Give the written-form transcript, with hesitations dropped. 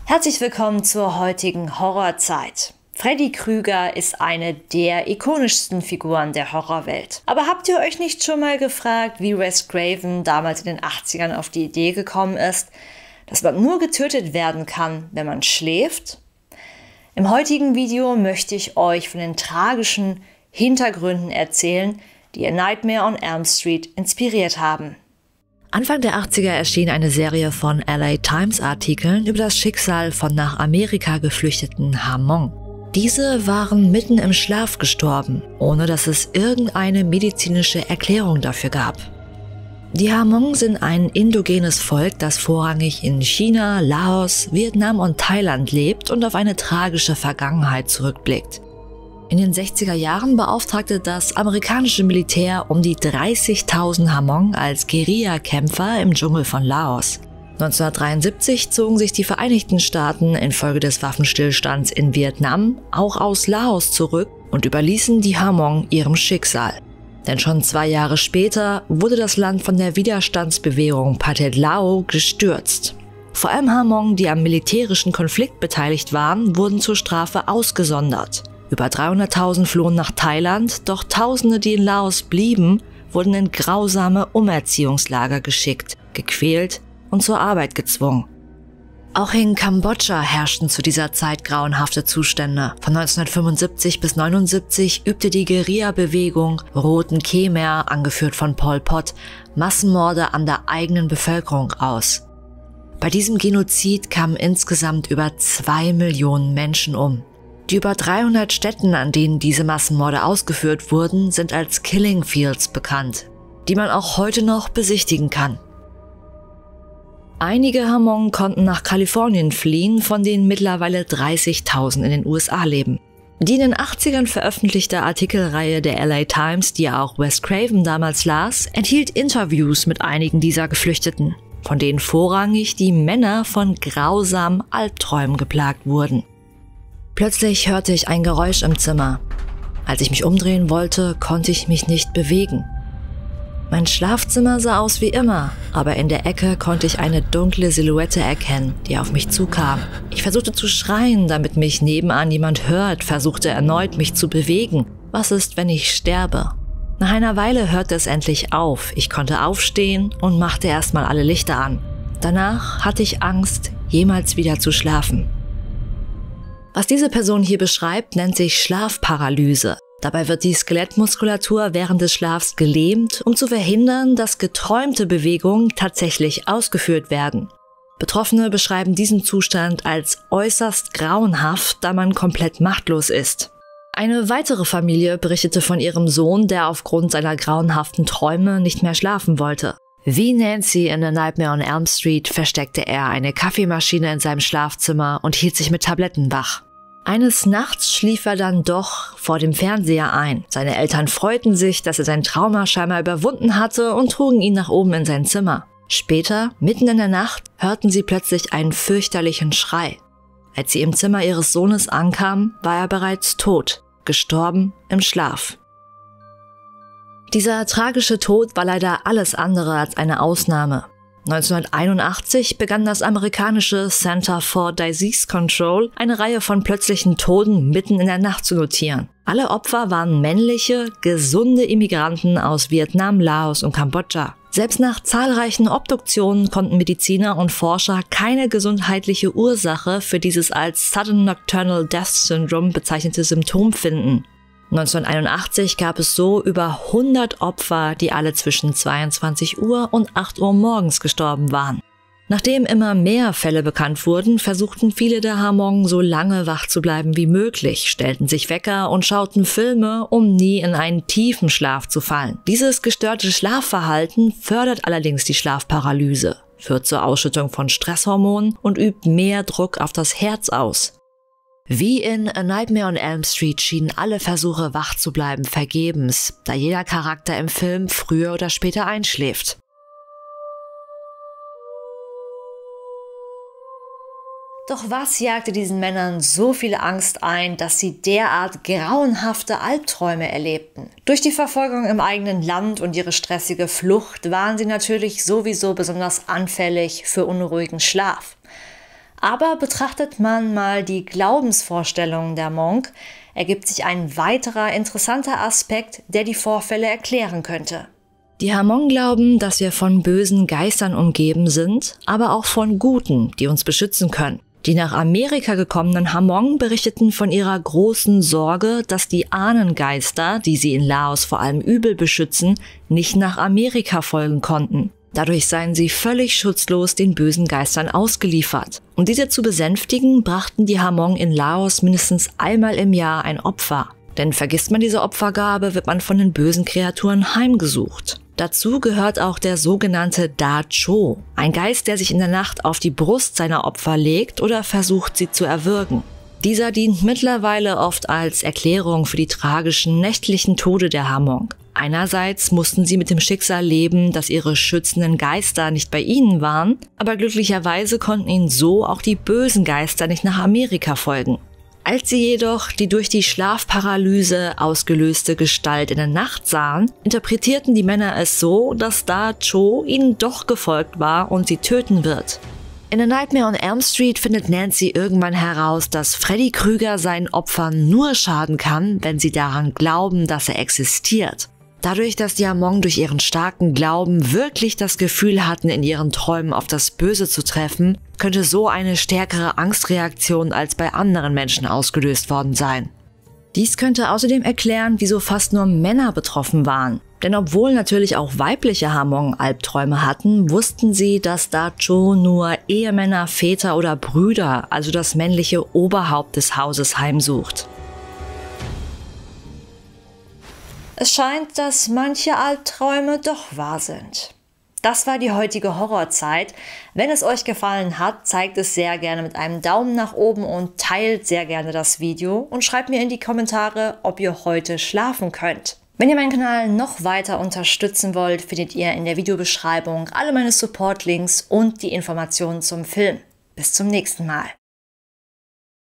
Herzlich willkommen zur heutigen Horrorzeit. Freddy Krueger ist eine der ikonischsten Figuren der Horrorwelt. Aber habt ihr euch nicht schon mal gefragt, wie Wes Craven damals in den 80ern auf die Idee gekommen ist, dass man nur getötet werden kann, wenn man schläft? Im heutigen Video möchte ich euch von den tragischen Hintergründen erzählen, die A Nightmare on Elm Street inspiriert haben. Anfang der 80er erschien eine Serie von LA Times Artikeln über das Schicksal von nach Amerika geflüchteten Hamong. Diese waren mitten im Schlaf gestorben, ohne dass es irgendeine medizinische Erklärung dafür gab. Die Hamong sind ein indogenes Volk, das vorrangig in China, Laos, Vietnam und Thailand lebt und auf eine tragische Vergangenheit zurückblickt. In den 60er Jahren beauftragte das amerikanische Militär um die 30.000 Hamong als Guerillakämpfer im Dschungel von Laos. 1973 zogen sich die Vereinigten Staaten infolge des Waffenstillstands in Vietnam auch aus Laos zurück und überließen die Hamong ihrem Schicksal. Denn schon 2 Jahre später wurde das Land von der Widerstandsbewegung Pathet Lao gestürzt. Vor allem Hamong, die am militärischen Konflikt beteiligt waren, wurden zur Strafe ausgesondert. Über 300.000 flohen nach Thailand, doch Tausende, die in Laos blieben, wurden in grausame Umerziehungslager geschickt, gequält und zur Arbeit gezwungen. Auch in Kambodscha herrschten zu dieser Zeit grauenhafte Zustände. Von 1975 bis 1979 übte die Guerilla-Bewegung Roten Khmer, angeführt von Pol Pot, Massenmorde an der eigenen Bevölkerung aus. Bei diesem Genozid kamen insgesamt über 2 Millionen Menschen um. Die über 300 Stätten, an denen diese Massenmorde ausgeführt wurden, sind als Killing Fields bekannt, die man auch heute noch besichtigen kann. Einige Hamong konnten nach Kalifornien fliehen, von denen mittlerweile 30.000 in den USA leben. Die in den 80ern veröffentlichte Artikelreihe der LA Times, die auch Wes Craven damals las, enthielt Interviews mit einigen dieser Geflüchteten, von denen vorrangig die Männer von grausamen Albträumen geplagt wurden. Plötzlich hörte ich ein Geräusch im Zimmer. Als ich mich umdrehen wollte, konnte ich mich nicht bewegen. Mein Schlafzimmer sah aus wie immer, aber in der Ecke konnte ich eine dunkle Silhouette erkennen, die auf mich zukam. Ich versuchte zu schreien, damit mich nebenan jemand hört, versuchte erneut, mich zu bewegen. Was ist, wenn ich sterbe? Nach einer Weile hörte es endlich auf. Ich konnte aufstehen und machte erstmal alle Lichter an. Danach hatte ich Angst, jemals wieder zu schlafen. Was diese Person hier beschreibt, nennt sich Schlafparalyse. Dabei wird die Skelettmuskulatur während des Schlafs gelähmt, um zu verhindern, dass geträumte Bewegungen tatsächlich ausgeführt werden. Betroffene beschreiben diesen Zustand als äußerst grauenhaft, da man komplett machtlos ist. Eine weitere Familie berichtete von ihrem Sohn, der aufgrund seiner grauenhaften Träume nicht mehr schlafen wollte. Wie Nancy in A Nightmare on Elm Street versteckte er eine Kaffeemaschine in seinem Schlafzimmer und hielt sich mit Tabletten wach. Eines Nachts schlief er dann doch vor dem Fernseher ein. Seine Eltern freuten sich, dass er sein Trauma scheinbar überwunden hatte und trugen ihn nach oben in sein Zimmer. Später, mitten in der Nacht, hörten sie plötzlich einen fürchterlichen Schrei. Als sie im Zimmer ihres Sohnes ankamen, war er bereits tot, gestorben im Schlaf. Dieser tragische Tod war leider alles andere als eine Ausnahme. 1981 begann das amerikanische Center for Disease Control eine Reihe von plötzlichen Toten mitten in der Nacht zu notieren. Alle Opfer waren männliche, gesunde Immigranten aus Vietnam, Laos und Kambodscha. Selbst nach zahlreichen Obduktionen konnten Mediziner und Forscher keine gesundheitliche Ursache für dieses als Sudden Nocturnal Death Syndrome bezeichnete Symptom finden. 1981 gab es so über 100 Opfer, die alle zwischen 22 Uhr und 8 Uhr morgens gestorben waren. Nachdem immer mehr Fälle bekannt wurden, versuchten viele der Hamong so lange wach zu bleiben wie möglich, stellten sich Wecker und schauten Filme, um nie in einen tiefen Schlaf zu fallen. Dieses gestörte Schlafverhalten fördert allerdings die Schlafparalyse, führt zur Ausschüttung von Stresshormonen und übt mehr Druck auf das Herz aus. Wie in A Nightmare on Elm Street schienen alle Versuche, wach zu bleiben, vergebens, da jeder Charakter im Film früher oder später einschläft. Doch was jagte diesen Männern so viel Angst ein, dass sie derart grauenhafte Albträume erlebten? Durch die Verfolgung im eigenen Land und ihre stressige Flucht waren sie natürlich sowieso besonders anfällig für unruhigen Schlaf. Aber betrachtet man mal die Glaubensvorstellungen der Monk, ergibt sich ein weiterer interessanter Aspekt, der die Vorfälle erklären könnte. Die Hamong glauben, dass wir von bösen Geistern umgeben sind, aber auch von guten, die uns beschützen können. Die nach Amerika gekommenen Hamong berichteten von ihrer großen Sorge, dass die Ahnengeister, die sie in Laos vor allem übel beschützen, nicht nach Amerika folgen konnten. Dadurch seien sie völlig schutzlos den bösen Geistern ausgeliefert. Um diese zu besänftigen, brachten die Hamong in Laos mindestens einmal im Jahr ein Opfer. Denn vergisst man diese Opfergabe, wird man von den bösen Kreaturen heimgesucht. Dazu gehört auch der sogenannte Da Cho, ein Geist, der sich in der Nacht auf die Brust seiner Opfer legt oder versucht, sie zu erwürgen. Dieser dient mittlerweile oft als Erklärung für die tragischen nächtlichen Tode der Hamong. Einerseits mussten sie mit dem Schicksal leben, dass ihre schützenden Geister nicht bei ihnen waren, aber glücklicherweise konnten ihnen so auch die bösen Geister nicht nach Amerika folgen. Als sie jedoch die durch die Schlafparalyse ausgelöste Gestalt in der Nacht sahen, interpretierten die Männer es so, dass Da Cho ihnen doch gefolgt war und sie töten wird. In A Nightmare on Elm Street findet Nancy irgendwann heraus, dass Freddy Krueger seinen Opfern nur schaden kann, wenn sie daran glauben, dass er existiert. Dadurch, dass die Hamong durch ihren starken Glauben wirklich das Gefühl hatten, in ihren Träumen auf das Böse zu treffen, könnte so eine stärkere Angstreaktion als bei anderen Menschen ausgelöst worden sein. Dies könnte außerdem erklären, wieso fast nur Männer betroffen waren. Denn obwohl natürlich auch weibliche Hamong Albträume hatten, wussten sie, dass Da Cho nur Ehemänner, Väter oder Brüder, also das männliche Oberhaupt des Hauses, heimsucht. Es scheint, dass manche Albträume doch wahr sind. Das war die heutige Horrorzeit. Wenn es euch gefallen hat, zeigt es sehr gerne mit einem Daumen nach oben und teilt sehr gerne das Video und schreibt mir in die Kommentare, ob ihr heute schlafen könnt. Wenn ihr meinen Kanal noch weiter unterstützen wollt, findet ihr in der Videobeschreibung alle meine Support-Links und die Informationen zum Film. Bis zum nächsten Mal.